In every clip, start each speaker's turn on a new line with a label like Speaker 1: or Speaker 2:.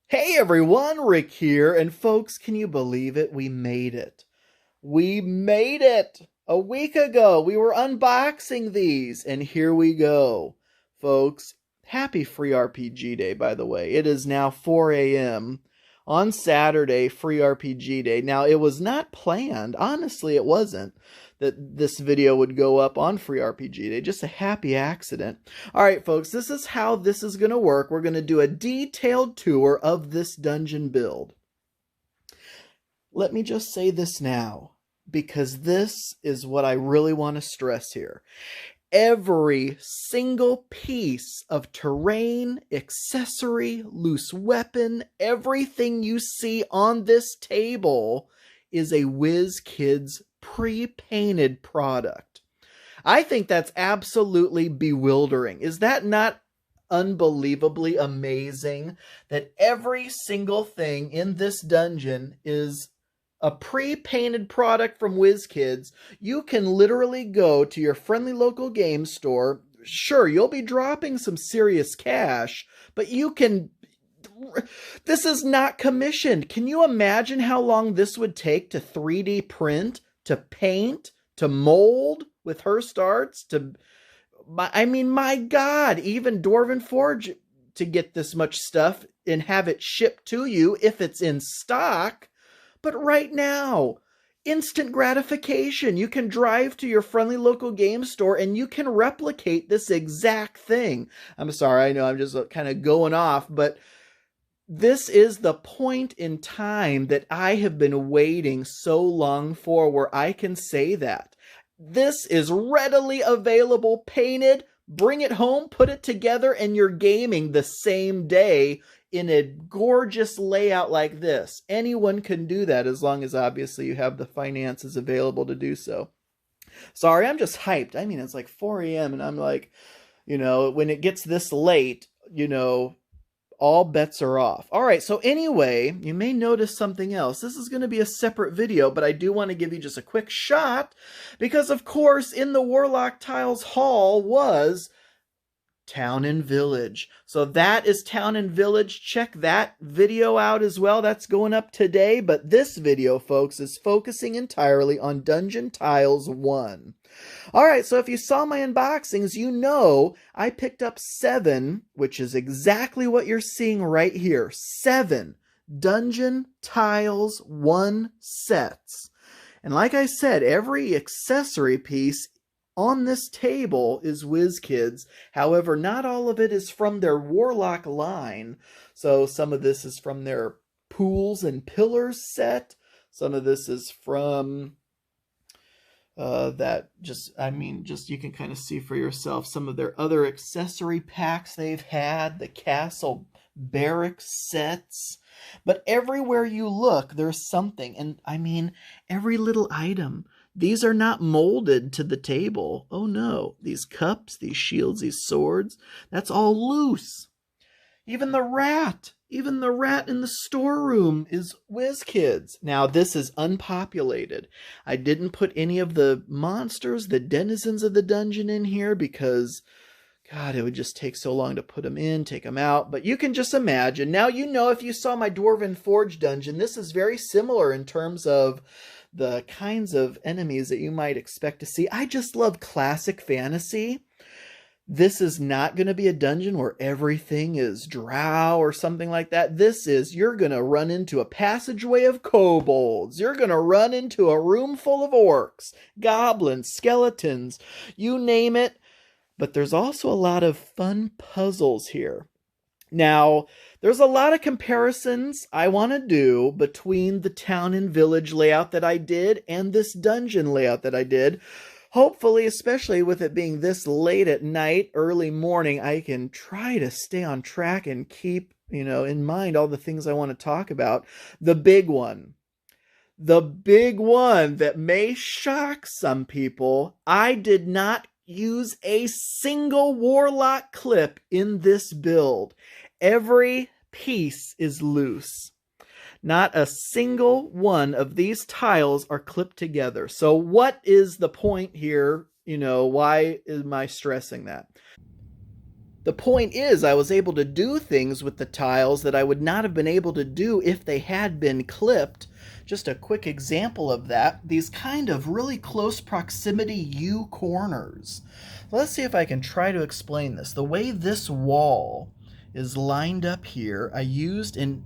Speaker 1: Hey everyone, Rick here, and folks, can you believe it? We made it. We made it! A week ago, we were unboxing these, and here we go. Folks, happy Free RPG Day, by the way. It is now 4 a.m. on Saturday, Free RPG Day. Now, it was not planned. Honestly, it wasn't that this video would go up on Free RPG Day. Just a happy accident. All right, folks, this is how this is going to work. We're going to do a detailed tour of this dungeon build. Let me just say this now, because this is what I really want to stress here. Every single piece of terrain, accessory, loose weapon, everything you see on this table is a WizKids pre-painted product. I think that's absolutely bewildering. Is that not unbelievably amazing that every single thing in this dungeon is a pre-painted product from WizKids? You can literally go to your friendly local game store. Sure, you'll be dropping some serious cash, but you can... This is not commissioned. Can you imagine how long this would take to 3D print, to paint, to mold with Hirst arts? My God, even Dwarven Forge to get this much stuff and have it shipped to you if it's in stock. But right now, instant gratification. You can drive to your friendly local game store and you can replicate this exact thing. I'm sorry, I know I'm just kind of going off, but this is the point in time that I have been waiting so long for, where I can say that. This is readily available, painted. Bring it home, put it together, and you're gaming the same day in a gorgeous layout like this. Anyone can do that, as long as obviously you have the finances available to do so. Sorry, I'm just hyped. I mean, it's like 4 a.m. and I'm like, when it gets this late, all bets are off. All right, so anyway, you may notice something else. This is going to be a separate video, but I do want to give you just a quick shot because, of course, in the WarLock Tiles haul was Town and Village. So that is Town and Village. Check that video out as well. That's going up today, but this video, folks, is focusing entirely on Dungeon Tiles 1. All right, so if you saw my unboxings, you know I picked up 7, which is exactly what you're seeing right here. 7 Dungeon Tiles 1 sets. And like I said, every accessory piece on this table is WizKids. However, not all of it is from their Warlock line. So some of this is from their Pools and Pillars set. Some of this is from... you can kind of see for yourself some of their other accessory packs they've had, the Castle Barracks sets. But everywhere you look, there's something. And I mean, every little item. These are not molded to the table. Oh no, these cups, these shields, these swords, that's all loose. Even the rat in the storeroom is WizKids. Now, this is unpopulated. I didn't put any of the monsters, the denizens of the dungeon in here because, God, it would just take so long to put them in, take them out. But you can just imagine. Now, if you saw my Dwarven Forge dungeon, this is very similar in terms of the kinds of enemies that you might expect to see. I just love classic fantasy. This is not going to be a dungeon where everything is drow or something like that. You're going to run into a passageway of kobolds. You're going to run into a room full of orcs, goblins, skeletons, you name it. But there's also a lot of fun puzzles here. Now, there's a lot of comparisons I want to do between the Town and Village layout that I did and this dungeon layout that I did. Hopefully, especially with it being this late at night, early morning, I can try to stay on track and keep, in mind all the things I want to talk about. The big one that may shock some people, I did not use a single Warlock clip in this build. Every piece is loose. Not a single one of these tiles are clipped together. So what is the point here? Why am I stressing that? The point is, I was able to do things with the tiles that I would not have been able to do if they had been clipped. Just a quick example of that, these kind of really close proximity U corners. Let's see if I can try to explain this. The way this wall is lined up here, I used an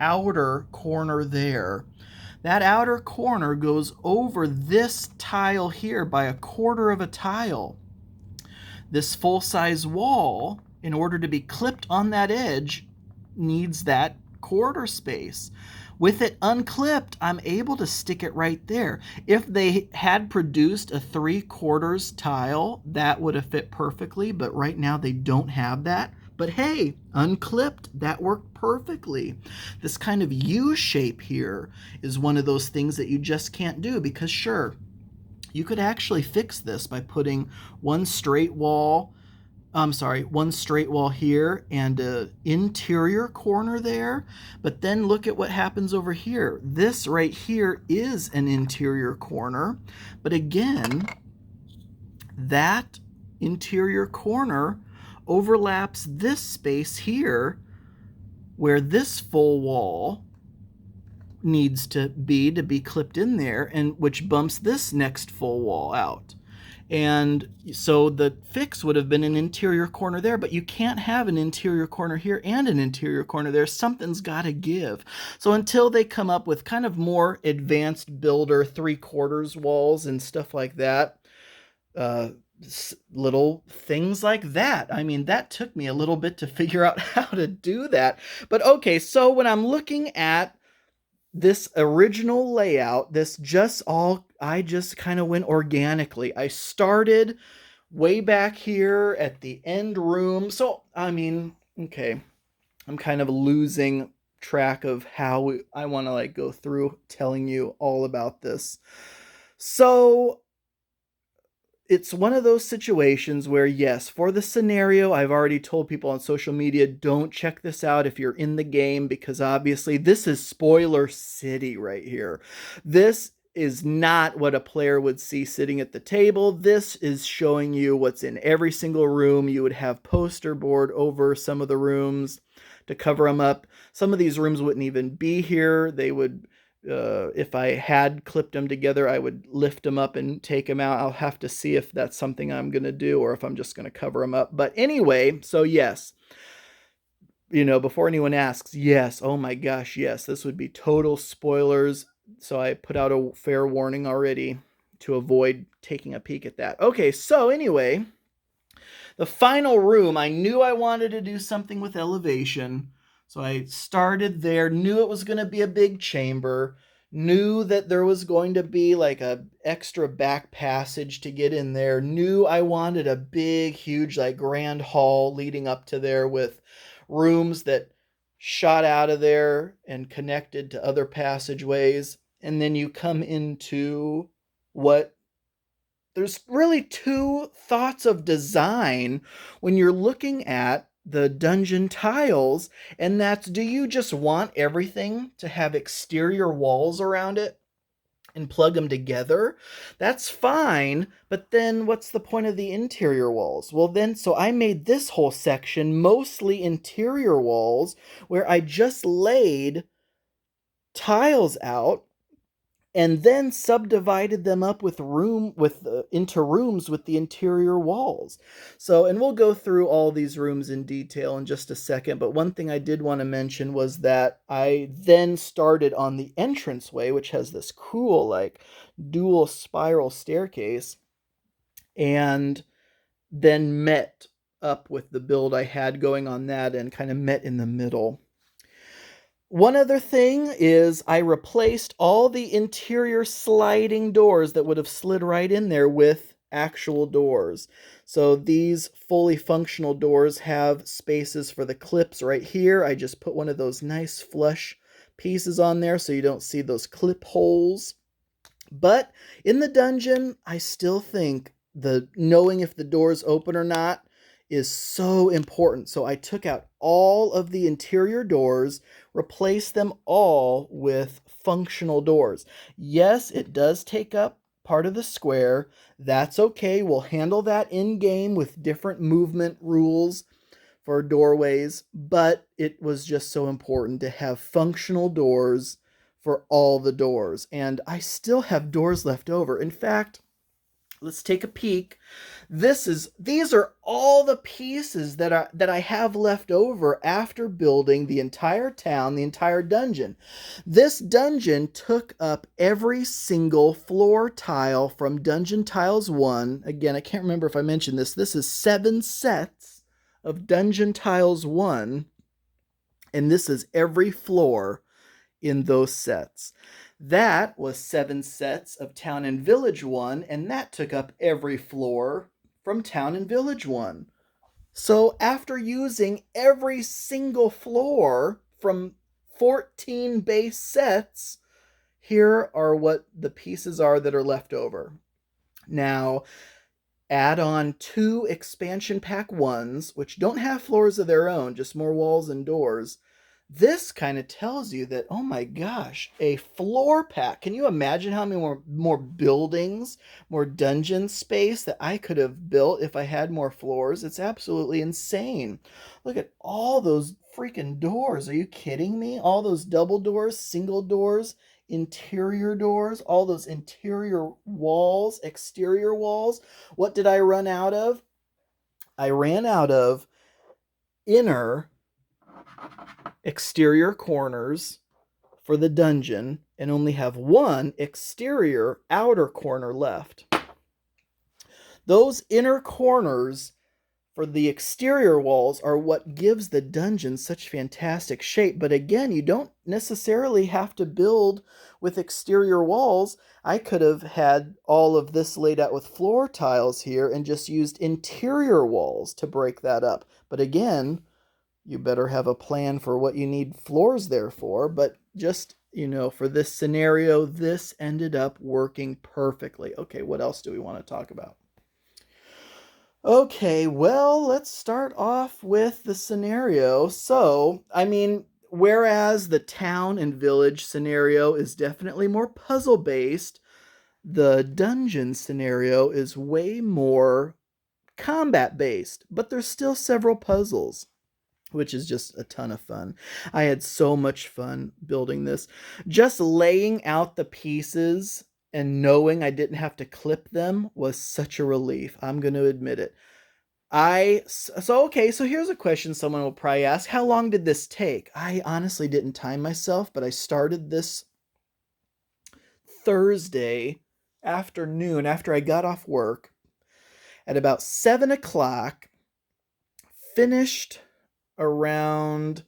Speaker 1: outer corner there. That outer corner goes over this tile here by a quarter of a tile. This full-size wall, in order to be clipped on that edge, needs that quarter space. With it unclipped, I'm able to stick it right there. If they had produced a 3/4 tile, that would have fit perfectly, but right now they don't have that. But hey, unclipped, that worked perfectly. This kind of U shape here is one of those things that you just can't do, because sure, you could actually fix this by putting one straight wall here and an interior corner there. But then look at what happens over here. This right here is an interior corner. But again, that interior corner overlaps this space here where this full wall needs to be clipped in there, and which bumps this next full wall out. And so the fix would have been an interior corner there, but you can't have an interior corner here and an interior corner there. Something's got to give. So until they come up with kind of more advanced builder 3/4 walls and stuff like that, little things like that. I mean, that took me a little bit to figure out how to do that. But okay, so when I'm looking at this original layout, I just kind of went organically. I started way back here at the end room. So, I mean, okay, I'm kind of losing track of how I want to like go through telling you all about this. So, it's one of those situations where, yes, for the scenario, I've already told people on social media, don't check this out if you're in the game, because obviously this is spoiler city right here. This is not what a player would see sitting at the table. This is showing you what's in every single room. You would have poster board over some of the rooms to cover them up. Some of these rooms wouldn't even be here. They would... if I had clipped them together, I would lift them up and take them out. I'll have to see if that's something I'm going to do or if I'm just going to cover them up. But anyway, so yes, before anyone asks, yes, oh my gosh, yes, this would be total spoilers. So I put out a fair warning already to avoid taking a peek at that. Okay, so anyway, the final room, I knew I wanted to do something with elevation. So I started there, knew it was going to be a big chamber, knew that there was going to be like a extra back passage to get in there, knew I wanted a big, huge, like grand hall leading up to there with rooms that shot out of there and connected to other passageways. And then you come into there's really two thoughts of design when you're looking at the dungeon tiles, and that's, do you just want everything to have exterior walls around it and plug them together? That's fine, but then what's the point of the interior walls? Well then, so I made this whole section mostly interior walls where I just laid tiles out and then subdivided them up into rooms with the interior walls. So, and we'll go through all these rooms in detail in just a second, but one thing I did want to mention was that I then started on the entranceway, which has this cool, like, dual spiral staircase, and then met up with the build I had going on that and kind of met in the middle. One other thing is I replaced all the interior sliding doors that would have slid right in there with actual doors. So these fully functional doors have spaces for the clips right here. I just put one of those nice flush pieces on there so you don't see those clip holes. But in the dungeon, I still think the knowing if the door is open or not is so important. So I took out all of the interior doors, replaced them all with functional doors. Yes, it does take up part of the square. That's okay. We'll handle that in game with different movement rules for doorways, but it was just so important to have functional doors for all the doors. And I still have doors left over. In fact, let's take a peek. These are all the pieces that I have left over after building the entire town, the entire dungeon. This dungeon took up every single floor tile from Dungeon Tiles 1. Again, I can't remember if I mentioned this. This is 7 sets of Dungeon Tiles 1, and this is every floor in those sets. That was 7 sets of Town and Village 1, and that took up every floor from Town and Village 1. So after using every single floor from 14 base sets, here are what the pieces are that are left over. Now, add on 2 expansion pack 1s, which don't have floors of their own, just more walls and doors. This kind of tells you that, oh my gosh, a floor pack. Can you imagine how many more buildings, more dungeon space that I could have built if I had more floors? It's absolutely insane. Look at all those freaking doors. Are you kidding me? All those double doors, single doors, interior doors, all those interior walls, exterior walls. What did I run out of? I ran out of inner exterior corners for the dungeon and only have 1 exterior outer corner left. Those inner corners for the exterior walls are what gives the dungeon such fantastic shape. But again, you don't necessarily have to build with exterior walls. I could have had all of this laid out with floor tiles here and just used interior walls to break that up. But again, you better have a plan for what you need floors there for. But just, for this scenario, this ended up working perfectly. Okay, what else do we want to talk about? Okay, well, let's start off with the scenario. So, whereas the town and village scenario is definitely more puzzle-based, the dungeon scenario is way more combat-based, but there's still several puzzles, which is just a ton of fun. I had so much fun building this. Just laying out the pieces and knowing I didn't have to clip them was such a relief. I'm going to admit it. So here's a question someone will probably ask. How long did this take? I honestly didn't time myself, but I started this Thursday afternoon after I got off work at about 7 o'clock, finished around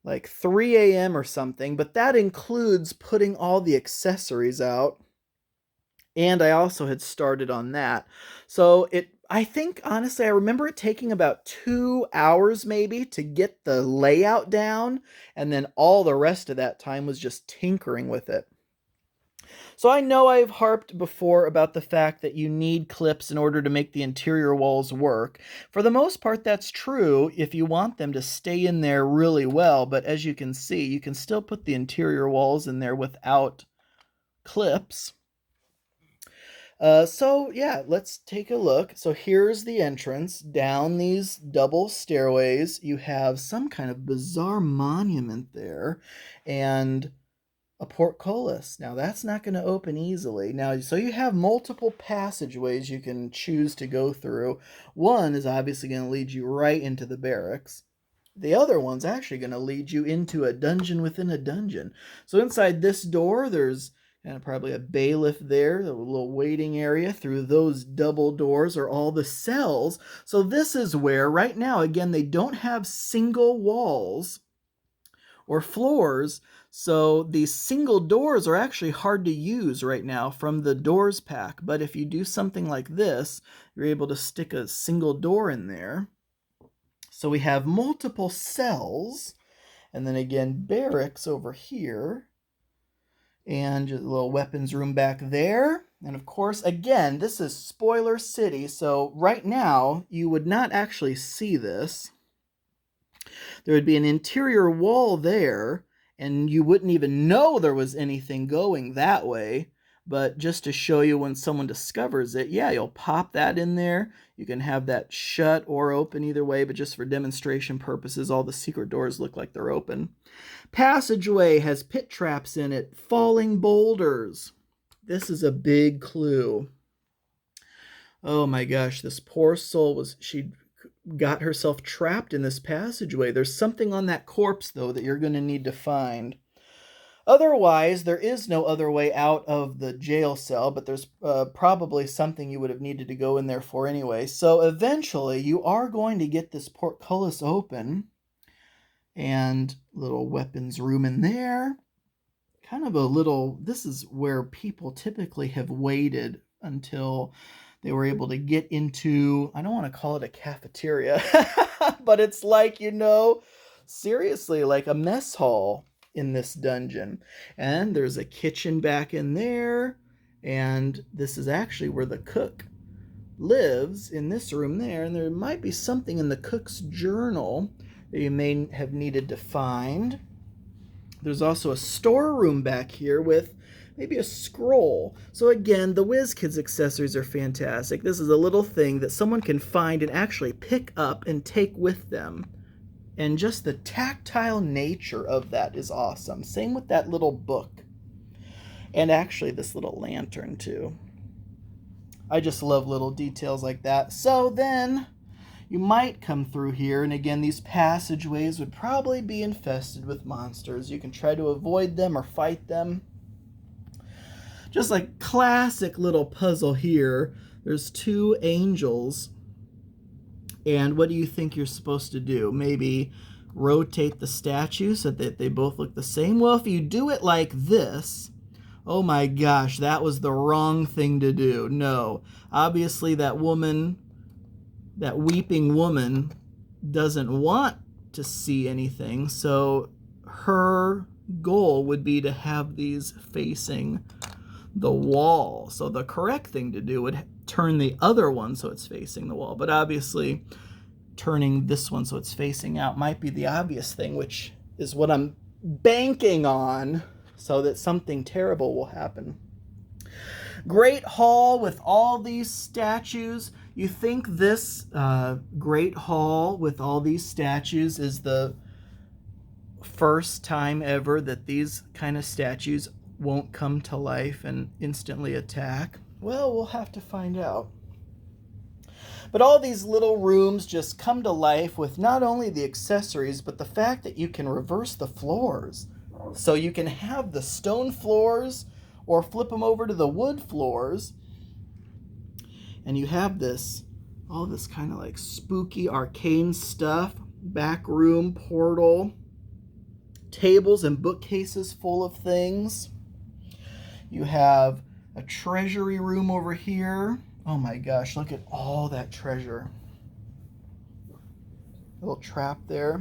Speaker 1: like 3 a.m. or something, but that includes putting all the accessories out. And I also had started on that. So I think, honestly, I remember it taking about 2 hours maybe to get the layout down, and then all the rest of that time was just tinkering with it. So I know I've harped before about the fact that you need clips in order to make the interior walls work. For the most part, that's true if you want them to stay in there really well, but as you can see, you can still put the interior walls in there without clips. Let's take a look. So here's the entrance. Down these double stairways, you have some kind of bizarre monument there, and a portcullis. Now that's not going to open easily. Now, so you have multiple passageways you can choose to go through. One is obviously going to lead you right into the barracks. The other one's actually going to lead you into a dungeon within a dungeon. So inside this door, there's probably a bailiff there, a little waiting area. Through those double doors are all the cells. So this is where, right now, again, they don't have single walls or floors, so these single doors are actually hard to use right now from the doors pack. But if you do something like this, you're able to stick a single door in there. So we have multiple cells, and then again, barracks over here, and a little weapons room back there. And of course, again, this is Spoiler City, so right now you would not actually see this. There would be an interior wall there, and you wouldn't even know there was anything going that way. But just to show you when someone discovers it, yeah, you'll pop that in there. You can have that shut or open either way, but just for demonstration purposes, all the secret doors look like they're open. Passageway has pit traps in it, falling boulders. This is a big clue. Oh my gosh, this poor soul she got herself trapped in this passageway. There's something on that corpse, though, that you're going to need to find. Otherwise, there is no other way out of the jail cell, but there's probably something you would have needed to go in there for anyway. So eventually, you are going to get this portcullis open, and little weapons room in there. Kind of a little, this is where people typically have waited until they were able to get into, I don't want to call it a cafeteria, but it's like, seriously, like a mess hall in this dungeon. And there's a kitchen back in there, and this is actually where the cook lives, in this room there, and there might be something in the cook's journal that you may have needed to find. There's also a storeroom back here with maybe a scroll. So again, the WizKids accessories are fantastic. This is a little thing that someone can find and actually pick up and take with them. And just the tactile nature of that is awesome. Same with that little book. And actually this little lantern too. I just love little details like that. So then you might come through here, and again, these passageways would probably be infested with monsters. You can try to avoid them or fight them. Just like classic little puzzle here. There's two angels. And what do you think you're supposed to do? Maybe rotate the statue so that they both look the same? Well, if you do it like this, oh my gosh, that was the wrong thing to do. No, obviously that woman, that weeping woman, doesn't want to see anything. So her goal would be to have these facing the wall. So the correct thing to do would turn the other one so it's facing the wall. But obviously, turning this one so it's facing out might be the obvious thing, which is what I'm banking on, so that something terrible will happen. Great hall with all these statues. You think this great hall with all these statues is the first time ever that these kind of statues won't come to life and instantly attack? Well, we'll have to find out. But all these little rooms just come to life with not only the accessories, but the fact that you can reverse the floors. So you can have the stone floors or flip them over to the wood floors. And you have this, all this kind of like spooky arcane stuff. Back room, portal, tables and bookcases full of things. You have a treasury room over here. Oh my gosh, look at all that treasure. Little trap there.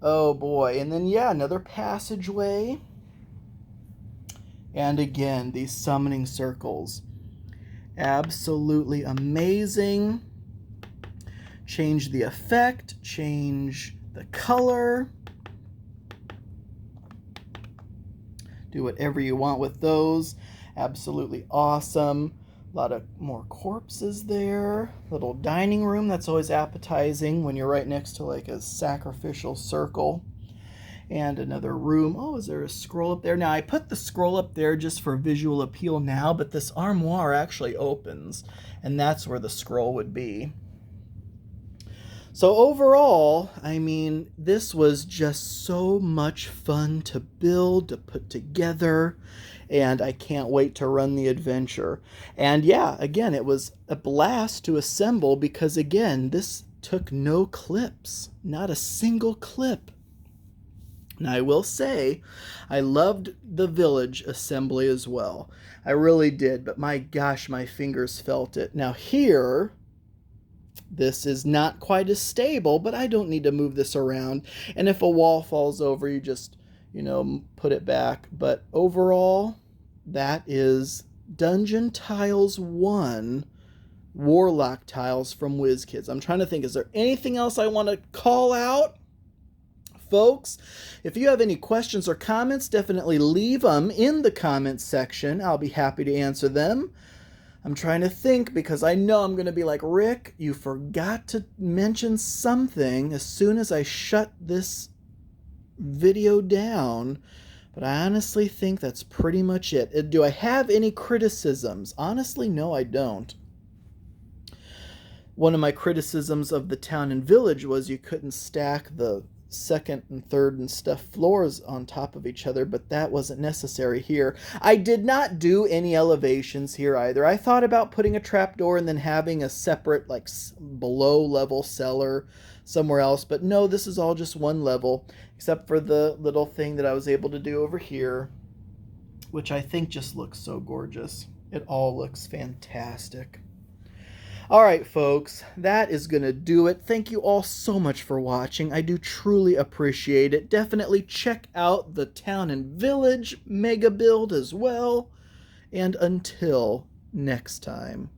Speaker 1: Oh boy. And then, yeah, another passageway. And again, these summoning circles. Absolutely amazing. Change the effect, change the color. Do whatever you want with those. Absolutely awesome. A lot of more corpses there. Little dining room. That's always appetizing when you're right next to like a sacrificial circle. And another room. Oh, is there a scroll up there? Now, I put the scroll up there just for visual appeal now, but this armoire actually opens, and that's where the scroll would be. So overall, I mean, this was just so much fun to build, to put together, and I can't wait to run the adventure. And yeah, again, it was a blast to assemble because, again, this took no clips, not a single clip. Now, I will say, I loved the village assembly as well. I really did, but my gosh, my fingers felt it. Now here, this is not quite as stable, but I don't need to move this around. And if a wall falls over, you just, put it back. But overall, that is Dungeon Tiles 1 Warlock Tiles from WizKids. I'm trying to think, is there anything else I want to call out? folks. If you have any questions or comments, definitely leave them in the comments section. I'll be happy to answer them. I'm trying to think because I know I'm going to be like, Rick, you forgot to mention something as soon as I shut this video down. But I honestly think that's pretty much it. Do I have any criticisms? Honestly, no, I don't. One of my criticisms of the town and village was you couldn't stack the second and third and stuff floors on top of each other, but that wasn't necessary here. I did not do any elevations here either. I thought about putting a trapdoor and then having a separate, like, below level cellar somewhere else, but no, this is all just one level, except for the little thing that I was able to do over here, which I think just looks so gorgeous. It all looks fantastic. All right, folks, that is going to do it. Thank you all so much for watching. I do truly appreciate it. Definitely check out the Town and Village mega build as well. And until next time.